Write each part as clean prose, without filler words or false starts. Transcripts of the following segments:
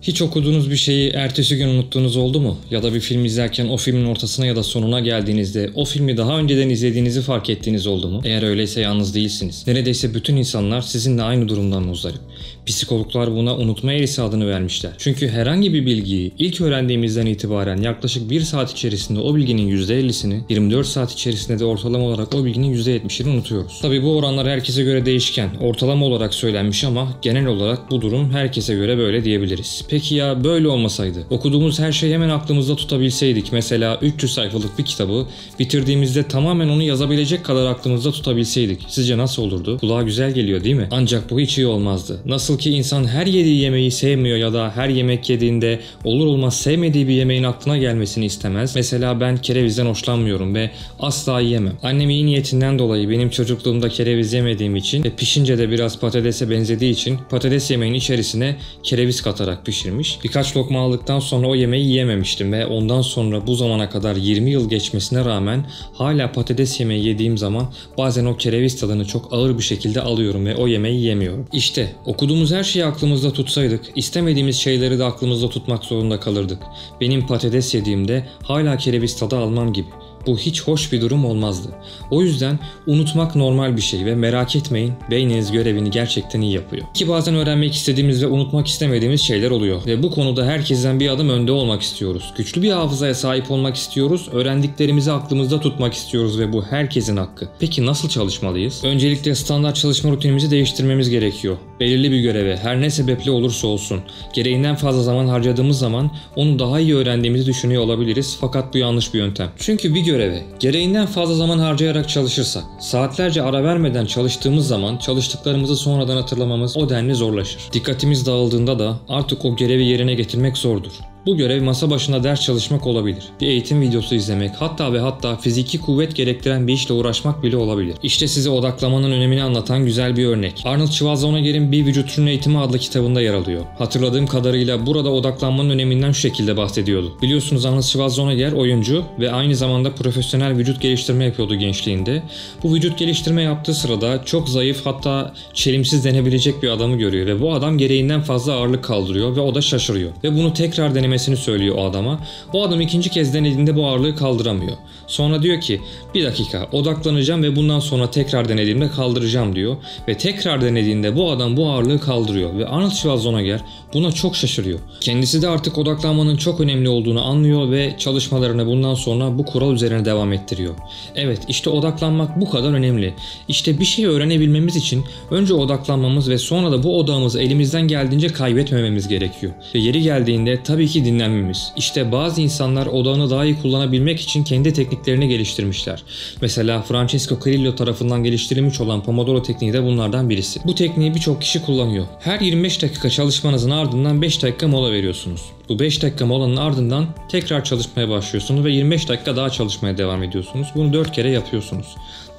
Hiç okuduğunuz bir şeyi ertesi gün unuttuğunuz oldu mu? Ya da bir film izlerken o filmin ortasına ya da sonuna geldiğinizde o filmi daha önceden izlediğinizi fark ettiğiniz oldu mu? Eğer öyleyse yalnız değilsiniz. Neredeyse bütün insanlar sizinle aynı durumdan muzdarip. Psikologlar buna unutma eğrisi adını vermişler. Çünkü herhangi bir bilgiyi ilk öğrendiğimizden itibaren yaklaşık 1 saat içerisinde o bilginin %50'sini, 24 saat içerisinde de ortalama olarak o bilginin %70'ini unutuyoruz. Tabii bu oranlar herkese göre değişken. Ortalama olarak söylenmiş ama genel olarak bu durum herkese göre böyle diyebiliriz. Peki ya böyle olmasaydı? Okuduğumuz her şeyi hemen aklımızda tutabilseydik. Mesela 300 sayfalık bir kitabı bitirdiğimizde tamamen onu yazabilecek kadar aklımızda tutabilseydik. Sizce nasıl olurdu? Kulağa güzel geliyor değil mi? Ancak bu hiç iyi olmazdı. Nasıl ki insan her yediği yemeği sevmiyor ya da her yemek yediğinde olur olmaz sevmediği bir yemeğin aklına gelmesini istemez. Mesela ben kerevizden hoşlanmıyorum ve asla yiyemem. Annem iyi niyetinden dolayı benim çocukluğumda kereviz yemediğim için ve pişince de biraz patatese benzediği için patates yemeğinin içerisine kereviz katarak pişirmiş. Birkaç lokma aldıktan sonra o yemeği yiyememiştim ve ondan sonra bu zamana kadar 20 yıl geçmesine rağmen hala patates yemeği yediğim zaman bazen o kereviz tadını çok ağır bir şekilde alıyorum ve o yemeği yiyemiyorum. İşte okuduğumuz her şeyi aklımızda tutsaydık, istemediğimiz şeyleri de aklımızda tutmak zorunda kalırdık. Benim patates yediğimde hala kereviz tadı almam gibi. Bu hiç hoş bir durum olmazdı. O yüzden unutmak normal bir şey ve merak etmeyin, beyniniz görevini gerçekten iyi yapıyor. Ki bazen öğrenmek istediğimiz ve unutmak istemediğimiz şeyler oluyor. Ve bu konuda herkesten bir adım önde olmak istiyoruz. Güçlü bir hafızaya sahip olmak istiyoruz, öğrendiklerimizi aklımızda tutmak istiyoruz ve bu herkesin hakkı. Peki nasıl çalışmalıyız? Öncelikle standart çalışma rutinimizi değiştirmemiz gerekiyor. Belirli bir göreve her ne sebeple olursa olsun, gereğinden fazla zaman harcadığımız zaman onu daha iyi öğrendiğimizi düşünüyor olabiliriz fakat bu yanlış bir yöntem. Çünkü bir göreve gereğinden fazla zaman harcayarak çalışırsak, saatlerce ara vermeden çalıştığımız zaman çalıştıklarımızı sonradan hatırlamamız o denli zorlaşır. Dikkatimiz dağıldığında da artık o görevi yerine getirmek zordur. Bu görev masa başında ders çalışmak olabilir. Bir eğitim videosu izlemek, hatta fiziki kuvvet gerektiren bir işle uğraşmak bile olabilir. İşte size odaklamanın önemini anlatan güzel bir örnek. Arnold Schwarzenegger'in Bir Vücudun Eğitimi adlı kitabında yer alıyor. Hatırladığım kadarıyla burada odaklanmanın öneminden şu şekilde bahsediyordu. Biliyorsunuz Arnold Schwarzenegger oyuncu ve aynı zamanda profesyonel vücut geliştirme yapıyordu gençliğinde. Bu vücut geliştirme yaptığı sırada çok zayıf hatta çelimsiz denebilecek bir adamı görüyor ve bu adam gereğinden fazla ağırlık kaldırıyor ve o da şaşırıyor. Ve bunu tekrar denemesini söylüyor o adama. O adam ikinci kez denediğinde bu ağırlığı kaldıramıyor. Sonra diyor ki bir dakika odaklanacağım ve bundan sonra tekrar denediğimde kaldıracağım diyor. Ve tekrar denediğinde bu adam bu ağırlığı kaldırıyor ve Arnold Schwarzenegger buna çok şaşırıyor. Kendisi de artık odaklanmanın çok önemli olduğunu anlıyor ve çalışmalarını bundan sonra bu kural üzerine devam ettiriyor. Evet, işte odaklanmak bu kadar önemli. İşte bir şeyi öğrenebilmemiz için önce odaklanmamız ve sonra da bu odağımızı elimizden geldiğince kaybetmememiz gerekiyor. Ve yeri geldiğinde tabii ki dinlenmemiz. İşte bazı insanlar odağını daha iyi kullanabilmek için kendi tekniklerini geliştirmişler. Mesela Francesco Cirillo tarafından geliştirilmiş olan Pomodoro tekniği de bunlardan birisi. Bu tekniği birçok kişi kullanıyor. Her 25 dakika çalışmanızın ardından 5 dakika mola veriyorsunuz. Bu 5 dakika molanın ardından tekrar çalışmaya başlıyorsunuz ve 25 dakika daha çalışmaya devam ediyorsunuz. Bunu 4 kere yapıyorsunuz.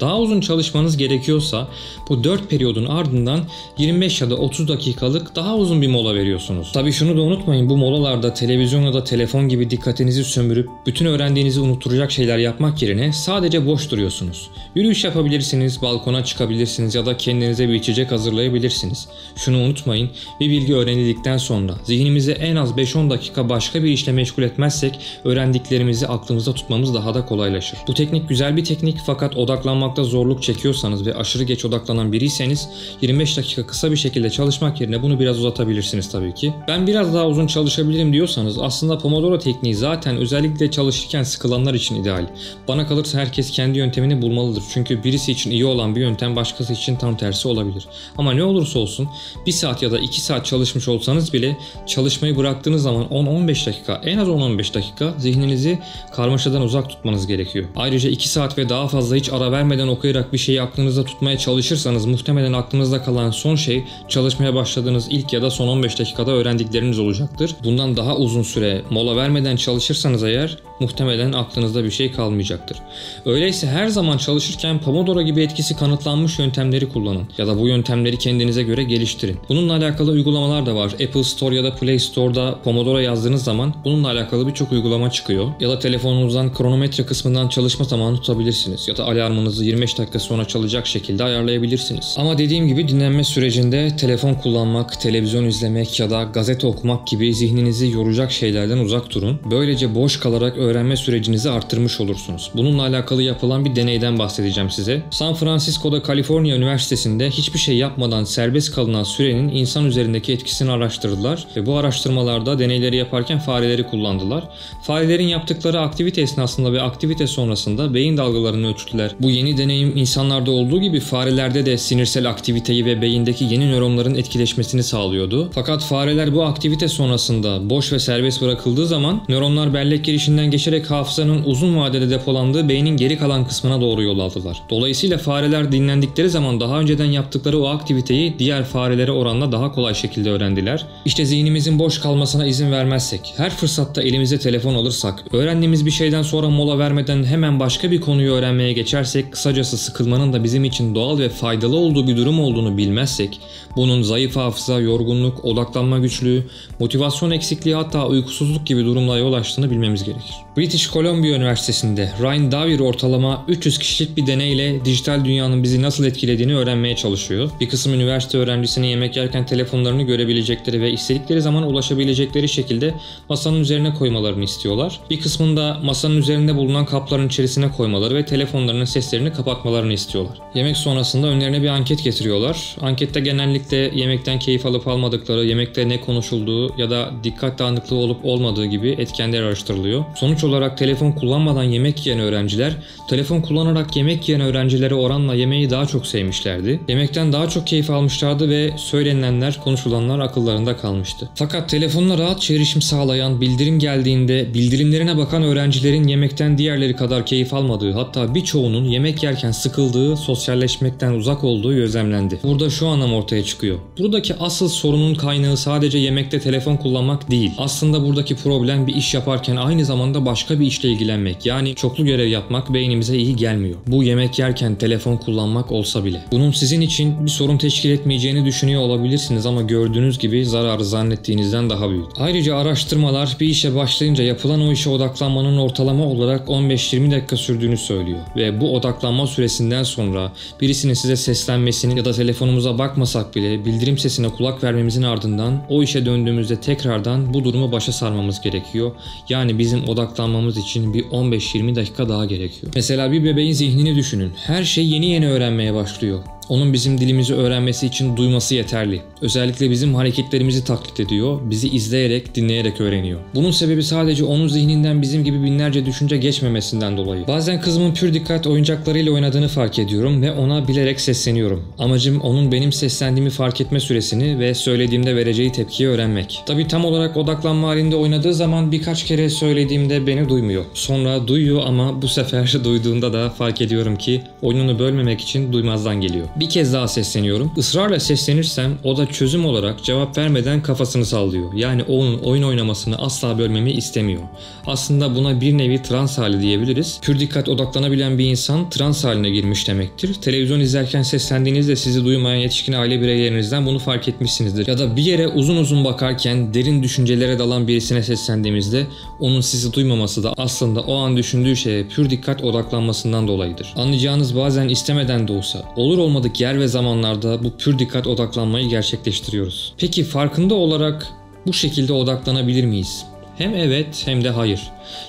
Daha uzun çalışmanız gerekiyorsa bu 4 periyodun ardından 25 ya da 30 dakikalık daha uzun bir mola veriyorsunuz. Tabii şunu da unutmayın, bu molalarda televizyon ya da telefon gibi dikkatinizi sömürüp bütün öğrendiğinizi unutturacak şeyler yapmak yerine sadece boş duruyorsunuz. Yürüyüş yapabilirsiniz, balkona çıkabilirsiniz ya da kendinize bir içecek hazırlayabilirsiniz. Şunu unutmayın, bir bilgi öğrenildikten sonra zihnimizi en az 5-10 dakika başka bir işle meşgul etmezsek öğrendiklerimizi aklımızda tutmamız daha da kolaylaşır. Bu teknik güzel bir teknik fakat odaklanmakta zorluk çekiyorsanız ve aşırı geç odaklanan biriyseniz 25 dakika kısa bir şekilde çalışmak yerine bunu biraz uzatabilirsiniz tabii ki. Ben biraz daha uzun çalışabilirim diyorsanız aslında Pomodoro tekniği zaten özellikle çalışırken sıkılanlar için ideal. Bana kalırsa herkes kendi yöntemini bulmalıdır. Çünkü birisi için iyi olan bir yöntem başkası için tam tersi olabilir. Ama ne olursa olsun 1 saat ya da 2 saat çalışmış olsanız bile çalışmayı bıraktığınız zaman 10-15 dakika, en az 10-15 dakika zihninizi karmaşadan uzak tutmanız gerekiyor. Ayrıca 2 saat ve daha fazla hiç ara vermeden okuyarak bir şeyi aklınızda tutmaya çalışırsanız muhtemelen aklınızda kalan son şey çalışmaya başladığınız ilk ya da son 15 dakikada öğrendikleriniz olacaktır. Bundan daha uzun süre mola vermeden çalışırsanız eğer muhtemelen aklınızda bir şey kalmayacaktır. Öyleyse her zaman çalışırken Pomodoro gibi etkisi kanıtlanmış yöntemleri kullanın ya da bu yöntemleri kendinize göre geliştirin. Bununla alakalı uygulamalar da var. Apple Store ya da Play Store'da Pomodoro yazdığınız zaman bununla alakalı birçok uygulama çıkıyor. Ya da telefonunuzdan kronometre kısmından çalışma zamanı tutabilirsiniz. Ya da alarmınızı 25 dakika sonra çalacak şekilde ayarlayabilirsiniz. Ama dediğim gibi dinlenme sürecinde telefon kullanmak, televizyon izlemek ya da gazete okumak gibi zihninizi yoracak şeylerden uzak durun. Böylece boş kalarak öğrenme sürecinizi arttırmış olursunuz. Bununla alakalı yapılan bir deneyden bahsedeceğim size. San Francisco'da Kaliforniya Üniversitesi'nde hiçbir şey yapmadan serbest kalınan sürenin insan üzerindeki etkisini araştırdılar ve bu araştırmalarda deneyleri yaparken fareleri kullandılar. Farelerin yaptıkları aktivite esnasında ve aktivite sonrasında beyin dalgalarını ölçtüler. Bu yeni deneyim insanlarda olduğu gibi farelerde de sinirsel aktiviteyi ve beyindeki yeni nöronların etkileşmesini sağlıyordu. Fakat fareler bu aktivite sonrasında boş ve serbest bırakıldığı zaman nöronlar bellek girişinden geçerek hafızanın uzun vadede depolandığı beynin geri kalan kısmına doğru yol aldılar. Dolayısıyla fareler dinlendikleri zaman daha önceden yaptıkları o aktiviteyi diğer farelere oranla daha kolay şekilde öğrendiler. İşte zihnimizin boş kalmasına izin vermezsek, her fırsatta elimize telefon alırsak, öğrendiğimiz bir şeyden sonra mola vermeden hemen başka bir konuyu öğrenmeye geçersek, kısacası sıkılmanın da bizim için doğal ve faydalı olduğu bir durum olduğunu bilmezsek, bunun zayıf hafıza, yorgunluk, odaklanma güçlüğü, motivasyon eksikliği hatta uykusuzluk gibi durumlara yol açtığını bilmemiz gerekir. British Columbia Üniversitesi'nde Ryan Davir ortalama 300 kişilik bir deneyle dijital dünyanın bizi nasıl etkilediğini öğrenmeye çalışıyor. Bir kısım üniversite öğrencisinin yemek yerken telefonlarını görebilecekleri ve istedikleri zaman ulaşabilecekleri şekilde masanın üzerine koymalarını istiyorlar. Bir kısmında masanın üzerinde bulunan kapların içerisine koymaları ve telefonlarının seslerini kapatmalarını istiyorlar. Yemek sonrasında önlerine bir anket getiriyorlar. Ankette genellikle yemekten keyif alıp almadıkları, yemekte ne konuşulduğu ya da dikkat dağınıklığı olup olmadığı gibi etkenler araştırılıyor. Sonuç olarak telefon kullanmadan yemek yiyen öğrenciler, telefon kullanarak yemek yiyen öğrencilere oranla yemeği daha çok sevmişlerdi. Yemekten daha çok keyif almışlardı ve söylenilenler, konuşulanlar akıllarında kalmıştı. Fakat telefonla rahatça erişim sağlayan, bildirim geldiğinde bildirimlerine bakan öğrencilerin yemekten diğerleri kadar keyif almadığı, hatta birçoğunun yemek yerken sıkıldığı, sosyalleşmekten uzak olduğu gözlemlendi. Burada şu anlam ortaya çıkıyor. Buradaki asıl sorunun kaynağı sadece yemekte telefon kullanmak değil. Aslında buradaki problem bir iş yaparken aynı zamanda başka bir işle ilgilenmek. Yani çoklu görev yapmak beynimize iyi gelmiyor. Bu yemek yerken telefon kullanmak olsa bile. Bunun sizin için bir sorun teşkil etmeyeceğini düşünüyor olabilirsiniz ama gördüğünüz gibi zararı zannettiğinizden daha büyük. Ayrıca araştırmalar bir işe başlayınca yapılan o işe odaklanmanın ortalama olarak 15-20 dakika sürdüğünü söylüyor. Ve bu odaklanma süresinden sonra birisinin size seslenmesinin ya da telefonumuza bakmasak bile bildirim sesine kulak vermemizin ardından o işe döndüğümüzde tekrardan bu durumu başa sarmamız gerekiyor. Yani bizim odaklanmamız için bir 15-20 dakika daha gerekiyor. Mesela bir bebeğin zihnini düşünün. Her şey yeni öğrenmeye başlıyor. Onun bizim dilimizi öğrenmesi için duyması yeterli. Özellikle bizim hareketlerimizi taklit ediyor, bizi izleyerek, dinleyerek öğreniyor. Bunun sebebi sadece onun zihninden bizim gibi binlerce düşünce geçmemesinden dolayı. Bazen kızımın pür dikkat oyuncaklarıyla oynadığını fark ediyorum ve ona bilerek sesleniyorum. Amacım onun benim seslendiğimi fark etme süresini ve söylediğimde vereceği tepkiyi öğrenmek. Tabii tam olarak odaklanma halinde oynadığı zaman birkaç kere söylediğimde beni duymuyor. Sonra duyuyor ama bu sefer duyduğunda da fark ediyorum ki oyununu bölmemek için duymazdan geliyor. Bir kez daha sesleniyorum. Israrla seslenirsem o da çözüm olarak cevap vermeden kafasını sallıyor. Yani onun oyun oynamasını asla bölmemi istemiyor. Aslında buna bir nevi trans hali diyebiliriz. Pür dikkat odaklanabilen bir insan trans haline girmiş demektir. Televizyon izlerken seslendiğinizde sizi duymayan yetişkin aile bireylerinizden bunu fark etmişsinizdir. Ya da bir yere uzun uzun bakarken derin düşüncelere dalan birisine seslendiğimizde onun sizi duymaması da aslında o an düşündüğü şeye pür dikkat odaklanmasından dolayıdır. Anlayacağınız bazen istemeden de olsa olur olmadık yer ve zamanlarda bu pür dikkat odaklanmayı gerçekleştiriyoruz. Peki farkında olarak bu şekilde odaklanabilir miyiz? Hem evet hem de hayır.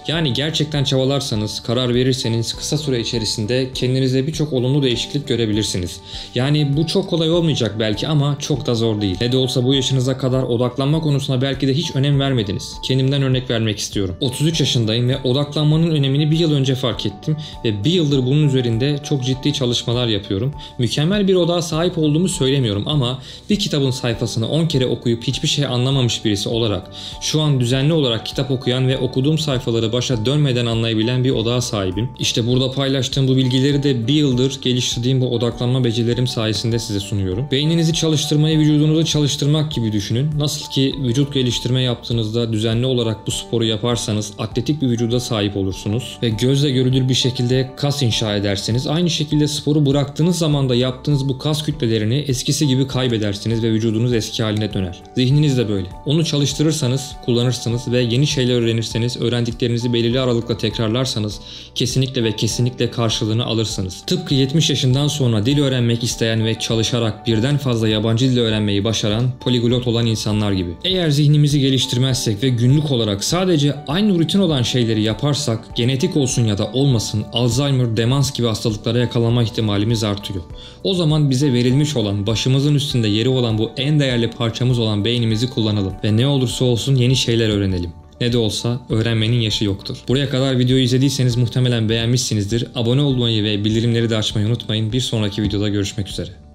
Yani gerçekten çabalarsanız, karar verirseniz kısa süre içerisinde kendinize birçok olumlu değişiklik görebilirsiniz. Yani bu çok kolay olmayacak belki ama çok da zor değil. Ne de olsa bu yaşınıza kadar odaklanma konusuna belki de hiç önem vermediniz. Kendimden örnek vermek istiyorum. 33 yaşındayım ve odaklanmanın önemini bir yıl önce fark ettim ve bir yıldır bunun üzerinde çok ciddi çalışmalar yapıyorum. Mükemmel bir odağa sahip olduğumu söylemiyorum ama bir kitabın sayfasını 10 kere okuyup hiçbir şey anlamamış birisi olarak şu an düzenli olarak olarak kitap okuyan ve okuduğum sayfaları başa dönmeden anlayabilen bir odağa sahibim. İşte burada paylaştığım bu bilgileri de bir yıldır geliştirdiğim bu odaklanma becerilerim sayesinde size sunuyorum. Beyninizi çalıştırmayı vücudunuzu çalıştırmak gibi düşünün. Nasıl ki vücut geliştirme yaptığınızda düzenli olarak bu sporu yaparsanız atletik bir vücuda sahip olursunuz ve gözle görülür bir şekilde kas inşa edersiniz. Aynı şekilde sporu bıraktığınız zaman da yaptığınız bu kas kütlelerini eskisi gibi kaybedersiniz ve vücudunuz eski haline döner. Zihniniz de böyle. Onu çalıştırırsanız, kullanırsınız ve yeni şeyler öğrenirseniz, öğrendiklerinizi belirli aralıkla tekrarlarsanız kesinlikle ve kesinlikle karşılığını alırsınız. Tıpkı 70 yaşından sonra dil öğrenmek isteyen ve çalışarak birden fazla yabancı dil öğrenmeyi başaran, poliglot olan insanlar gibi. Eğer zihnimizi geliştirmezsek ve günlük olarak sadece aynı rutin olan şeyleri yaparsak, genetik olsun ya da olmasın Alzheimer, demans gibi hastalıklara yakalanma ihtimalimiz artıyor. O zaman bize verilmiş olan, başımızın üstünde yeri olan bu en değerli parçamız olan beynimizi kullanalım ve ne olursa olsun yeni şeyler öğrenelim. Ne de olsa öğrenmenin yaşı yoktur. Buraya kadar videoyu izlediyseniz muhtemelen beğenmişsinizdir. Abone olmayı ve bildirimleri de açmayı unutmayın. Bir sonraki videoda görüşmek üzere.